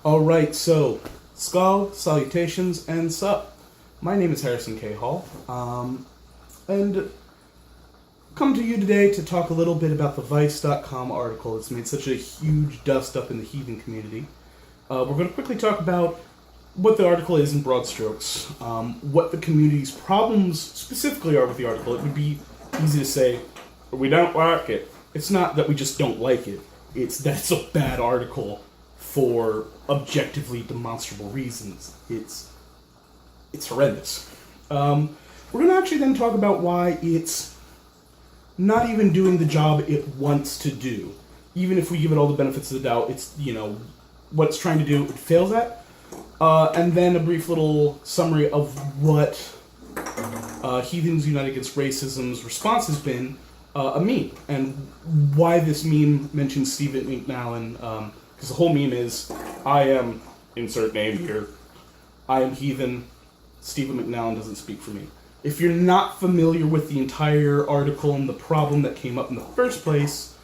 Alright, so, Skull, salutations, and sup. My name is Harrison K. Hall, and come to you today to talk a little bit about the Vice.com article that's made such a huge dust up in the Heathen community. We're going to quickly talk about what the article is in broad strokes, what the community's problems specifically are with the article. It would be easy to say, we don't like it. It's not that we just don't like it, it's that it's a bad article for objectively demonstrable reasons. It's horrendous. We're going to actually then talk about why it's not even doing the job it wants to do. Even if we give it all the benefits of the doubt, it's, what it's trying to do, it fails at. And then a brief little summary of what Heathens United Against Racism's response has been, a meme, and why this meme mentions Stephen McNallen, because the whole meme is, I am, insert name here, I am Heathen, Stephen McNallen doesn't speak for me. If you're not familiar with the entire article and the problem that came up in the first place,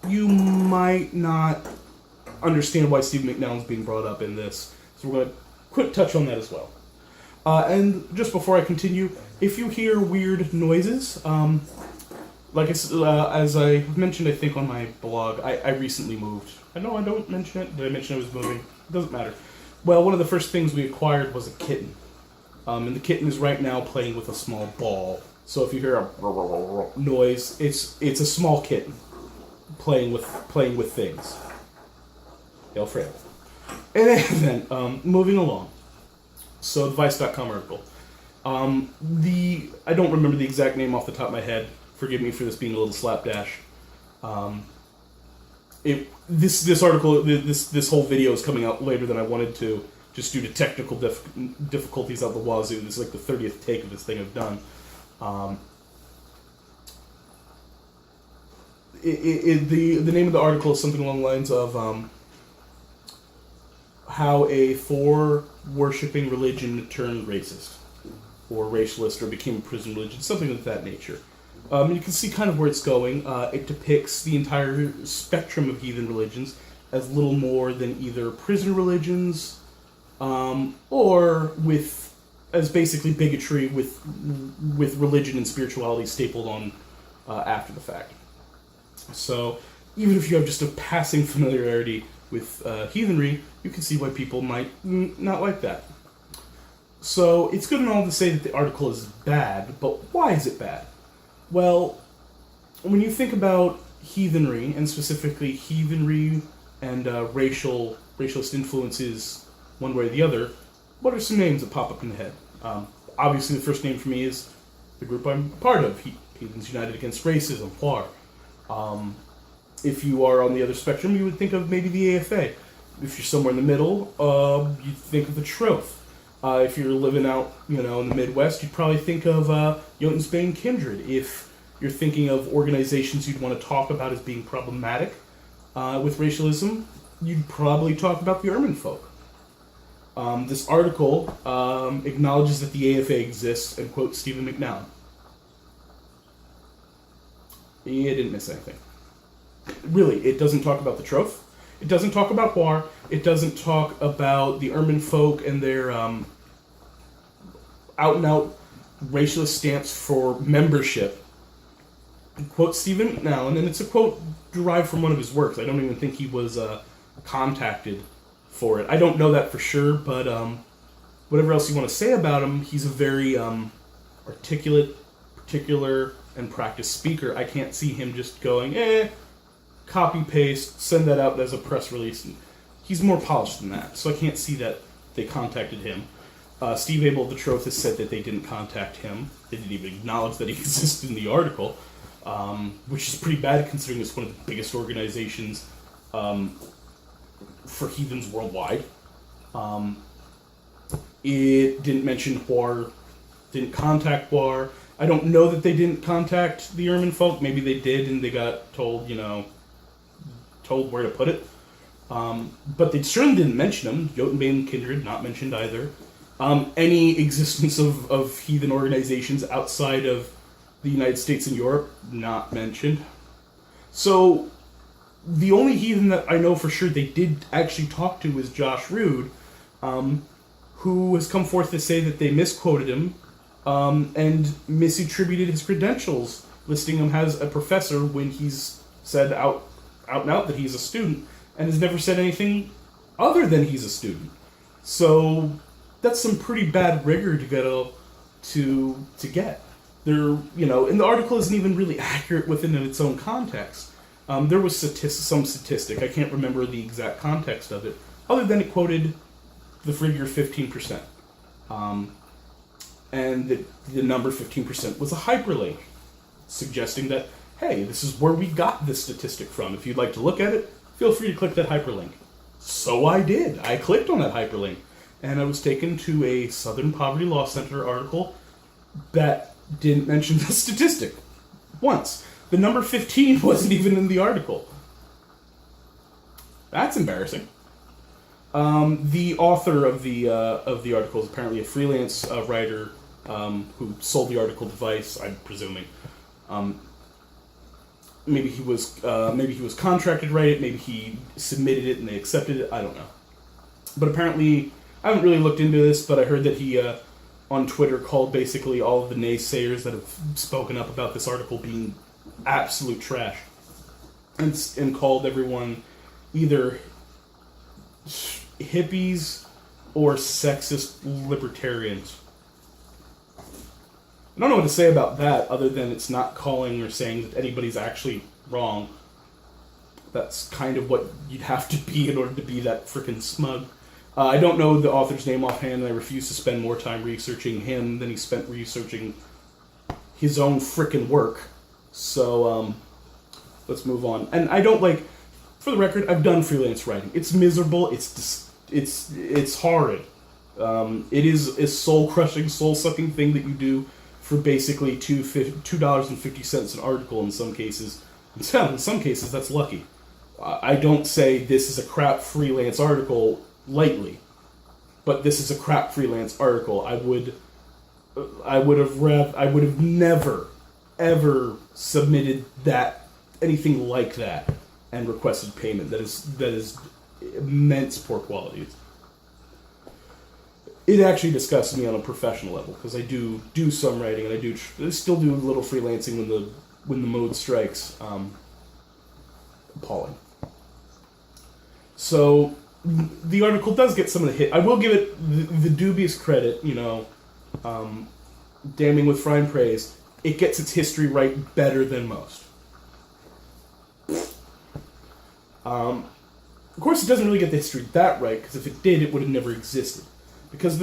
you might not understand why Stephen McNallen's being brought up in this. So we're going to quick touch on that as well. And just before I continue, if you hear weird noises, as I mentioned, I think on my blog, I recently moved. I know I don't mention it. Did I mention I was moving? It doesn't matter. Well, one of the first things we acquired was a kitten. And the kitten is right now playing with a small ball. So if you hear a noise, it's a small kitten playing with things. Hail Frail. And then, moving along. So the Vice.com article. I don't remember the exact name off the top of my head. Forgive me for this being a little slapdash. This article, this whole video is coming out later than I wanted to, just due to technical difficulties out the wazoo. This is like the 30th take of this thing I've done. The name of the article is something along the lines of how a worshipping religion turned racist, or racialist, or became a prison religion, something of that nature. You can see kind of where it's going. It depicts the entire spectrum of heathen religions as little more than either prison religions, or as basically bigotry with religion and spirituality stapled on after the fact. So even if you have just a passing familiarity with heathenry, you can see why people might not like that. So it's good and all to say that the article is bad, but why is it bad? Well, when you think about heathenry, and specifically heathenry and racialist influences one way or the other, what are some names that pop up in the head? Obviously, the first name for me is the group I'm part of, Heathens United Against Racism, HUAR. If you are on the other spectrum, you would think of maybe the AFA. If you're somewhere in the middle, you'd think of the Troth. If you're living out, in the Midwest, you'd probably think of Jotensbane Kindred. If you're thinking of organizations you'd want to talk about as being problematic with racialism, you'd probably talk about the Ermine folk. This article acknowledges that the AFA exists and quotes Stephen McNallen. He didn't miss anything. Really, it doesn't talk about the Troth. It doesn't talk about HUAR. It doesn't talk about the Ermine folk and their out-and-out racialist stance for membership. It quotes Stephen McNallen, and it's a quote derived from one of his works. I don't even think he was contacted for it. I don't know that for sure, but whatever else you want to say about him, he's a very articulate, particular, and practiced speaker. I can't see him just going, copy paste, send that out as a press release. He's more polished than that, so I can't see that they contacted him. Steve Abel of the Troth has said that they didn't contact him. They didn't even acknowledge that he existed in the article, which is pretty bad considering it's one of the biggest organizations for heathens worldwide. It didn't mention HUAR, didn't contact HUAR. I don't know that they didn't contact the Ermine folk. Maybe they did and they got told, told where to put it. But they certainly didn't mention them. Jotensbane Kindred, not mentioned either. Any existence of heathen organizations outside of the United States and Europe, not mentioned. So the only Heathen that I know for sure they did actually talk to is Josh Rood, who has come forth to say that they misquoted him and misattributed his credentials, listing him as a professor when he's said out and out that he's a student, and has never said anything other than he's a student. So that's some pretty bad rigor to get. There, and the article isn't even really accurate within its own context. There was some statistic, I can't remember the exact context of it, other than it quoted the figure 15%. And the number 15% was a hyperlink, suggesting that, hey, this is where we got this statistic from. If you'd like to look at it, feel free to click that hyperlink. So I did. I clicked on that hyperlink, and I was taken to a Southern Poverty Law Center article that didn't mention the statistic once. The number 15 wasn't even in the article. That's embarrassing. The author of the article is apparently a freelance writer who sold the article to Vice, I'm presuming. Maybe he was contracted to write it. Maybe he submitted it and they accepted it. I don't know. But apparently, I haven't really looked into this, but I heard that he on Twitter called basically all of the naysayers that have spoken up about this article being absolute trash, and called everyone either hippies or sexist libertarians. I don't know what to say about that other than it's not calling or saying that anybody's actually wrong. That's kind of what you'd have to be in order to be that frickin' smug. I don't know the author's name offhand, and I refuse to spend more time researching him than he spent researching his own frickin' work. So, let's move on. And I don't for the record, I've done freelance writing. It's miserable. It's horrid. It is a soul-crushing, soul-sucking thing that you do for basically $2.50 an article in some cases. In some cases, that's lucky. I don't say this is a crap freelance article lightly, but this is a crap freelance article. I would have never, ever submitted anything like that and requested payment. That is immense poor quality. It actually disgusts me on a professional level because I do some writing and I still do a little freelancing when the mode strikes. Appalling. So the article does get some of the hit. I will give it the dubious credit. Damning with fine praise. It gets its history right better than most. Of course, it doesn't really get the history that right, because if it did, it would have never existed. Because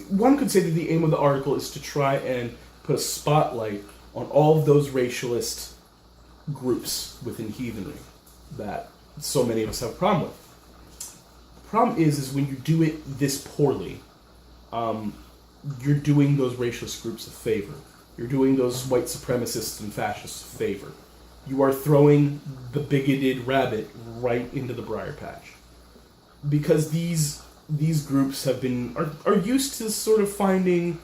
one could say that the aim of the article is to try and put a spotlight on all of those racialist groups within heathenry that so many of us have a problem with. The problem is when you do it this poorly, you're doing those racialist groups a favor. You're doing those white supremacists and fascists a favor. You are throwing the bigoted rabbit right into the briar patch. Because these groups are used to sort of finding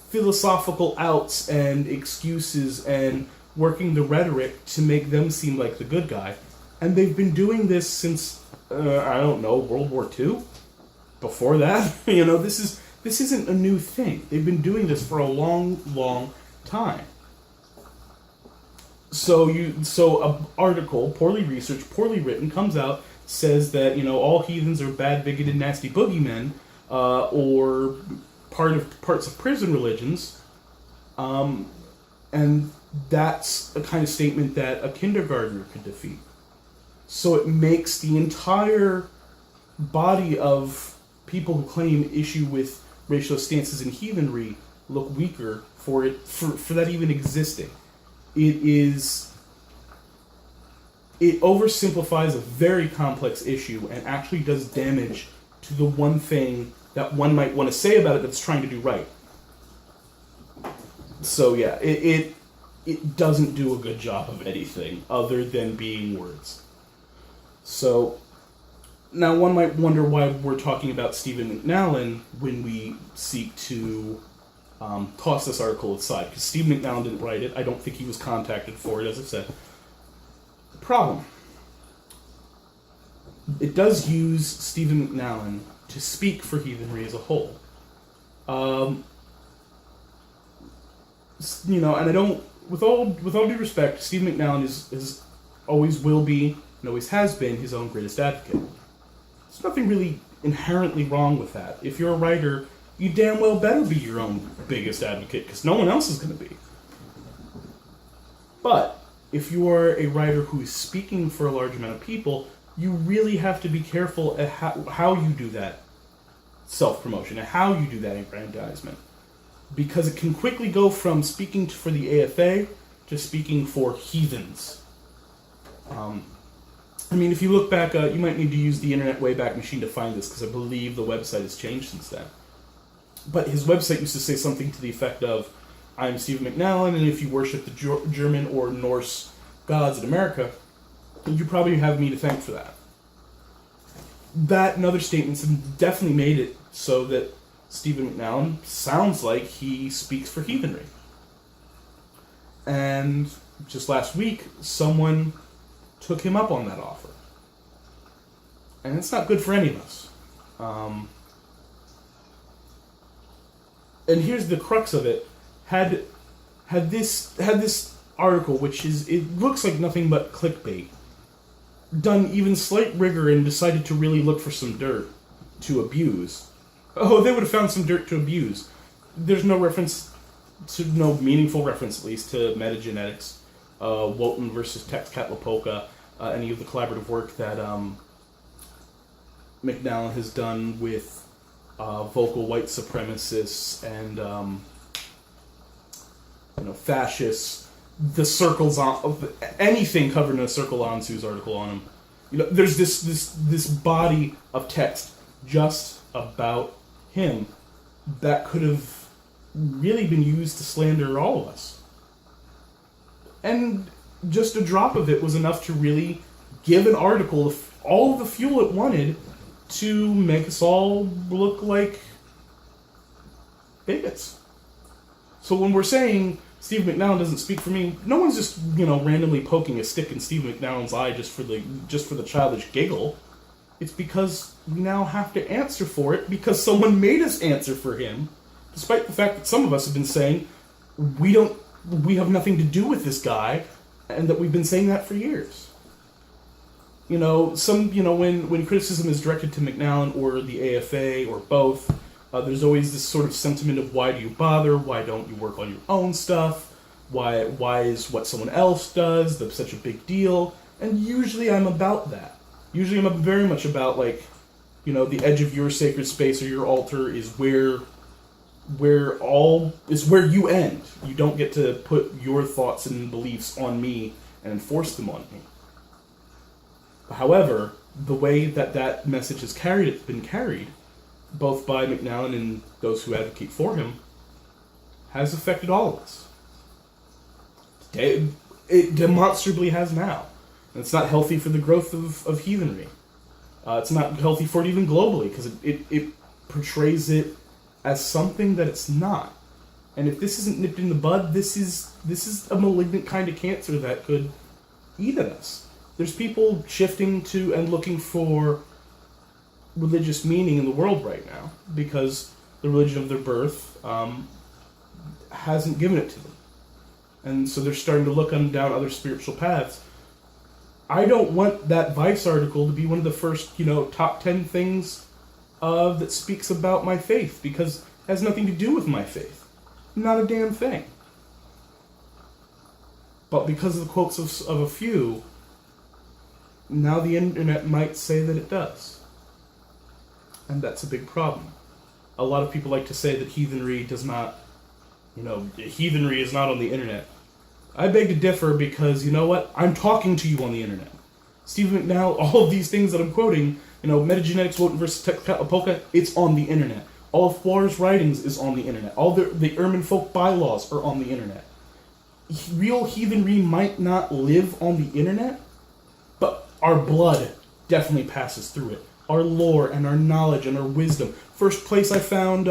philosophical outs and excuses and working the rhetoric to make them seem like the good guy. And they've been doing this since, World War II? Before that? This isn't a new thing. They've been doing this for a long, long time. So an article, poorly researched, poorly written, comes out, says that, all heathens are bad, bigoted, nasty boogeymen, or parts of prison religions, and that's a kind of statement that a kindergartner could defeat. So it makes the entire body of people who claim issue with racial stances in heathenry look weaker for that even existing. It oversimplifies a very complex issue and actually does damage to the one thing that one might want to say about it that's trying to do right. So yeah, it doesn't do a good job of anything other than being words. So now one might wonder why we're talking about Stephen McNallen when we seek to toss this article aside, because Stephen McNallen didn't write it. I don't think he was contacted for it, as I said. Problem. It does use Stephen McNallen to speak for heathenry as a whole. And I don't, with all due respect, Stephen McNallen is always will be, and always has been, his own greatest advocate. There's nothing really inherently wrong with that. If you're a writer, you damn well better be your own biggest advocate, because no one else is going to be. But if you are a writer who is speaking for a large amount of people, you really have to be careful at how you do that self-promotion, and how you do that aggrandizement. Because it can quickly go from speaking for the AFA to speaking for heathens. If you look back, you might need to use the Internet Wayback Machine to find this, because I believe the website has changed since then. But his website used to say something to the effect of, I'm Stephen McNallen, and if you worship the German or Norse gods in America, you probably have me to thank for that. That and other statements have definitely made it so that Stephen McNallen sounds like he speaks for heathenry. And just last week, someone took him up on that offer. And it's not good for any of us. And here's the crux of it. Had this article, which it looks like nothing but clickbait, done even slight rigor and decided to really look for some dirt to abuse, they would have found some dirt to abuse. There's no meaningful reference, at least, to metagenetics, Wotan versus Tezcatlipoca, any of the collaborative work that McNallen has done with vocal white supremacists and fascists. The circles on anything covered in a Circle Ansu's article on him. There's this body of text just about him that could have really been used to slander all of us. And just a drop of it was enough to really give an article all of the fuel it wanted to make us all look like bigots. So when we're saying Steve McNallen doesn't speak for me, no one's just, randomly poking a stick in Steve McNallen's eye just for the childish giggle. It's because we now have to answer for it because someone made us answer for him, despite the fact that some of us have been saying we have nothing to do with this guy, and that we've been saying that for years. When criticism is directed to McNallen or the AFA or both, there's always this sort of sentiment of why do you bother? Why don't you work on your own stuff? Why is what someone else does such a big deal? And usually I'm about that. Usually I'm very much about the edge of your sacred space or your altar is where you end. You don't get to put your thoughts and beliefs on me and enforce them on me. However, the way that message has been carried, both by McNallen and those who advocate for him, has affected all of us. It demonstrably has now. And it's not healthy for the growth of heathenry. It's not healthy for it even globally, because it portrays it as something that it's not. And if this isn't nipped in the bud, this is a malignant kind of cancer that could eat at us. There's people shifting to and looking for religious meaning in the world right now because the religion of their birth hasn't given it to them. And so they're starting to look down other spiritual paths. I don't want that Vice article to be one of the first, top 10 things that speaks about my faith, because it has nothing to do with my faith. Not a damn thing. But because of the quotes of a few, now the internet might say that it does. And that's a big problem. A lot of people like to say that heathenry does not, heathenry is not on the internet. I beg to differ because, you know what? I'm talking to you on the internet. Stephen McNallen, all of these things that I'm quoting, metagenetics, Wotan versus Tezcatlipoca, it's on the internet. All of Flora's writings is on the internet. All the Ermin folk bylaws are on the internet. Real heathenry might not live on the internet, but our blood definitely passes through it. Our lore and our knowledge and our wisdom. First place I found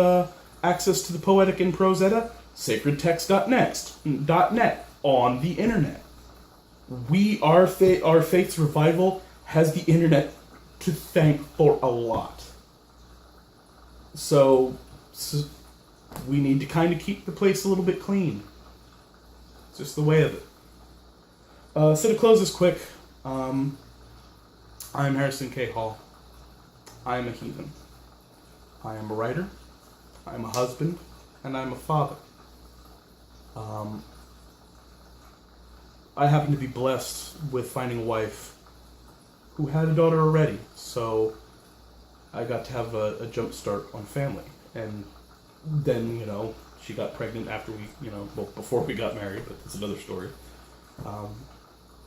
access to the Poetic and Prose Edda, sacredtext.net, on the internet. our faith's revival has the internet to thank for a lot. So we need to kind of keep the place a little bit clean. It's just the way of it. So to close this quick, I'm Harrison K. Hall. I am a heathen. I am a writer. I'm a husband, and I'm a father. I happen to be blessed with finding a wife who had a daughter already, so I got to have a jump start on family. And then, she got pregnant after before we got married, but that's another story.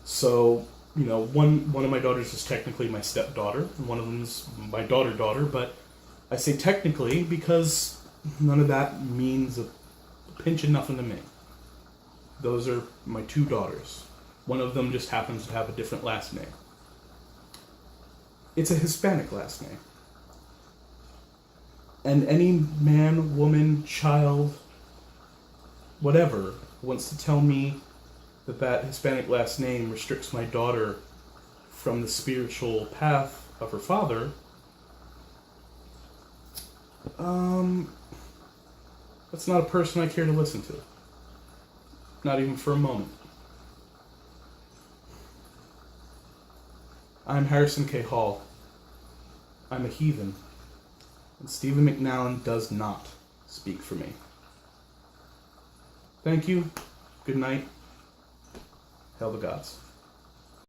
So, one of my daughters is technically my stepdaughter, and one of them is my daughter, but I say technically because none of that means a pinch of nothing to me. Those are my two daughters. One of them just happens to have a different last name. It's a Hispanic last name. And any man, woman, child, whatever, wants to tell me that Hispanic last name restricts my daughter from the spiritual path of her father, that's not a person I care to listen to. Not even for a moment. I'm Harrison K. Hall. I'm a heathen. And Stephen McNallen does not speak for me. Thank you. Good night. Hail the gods.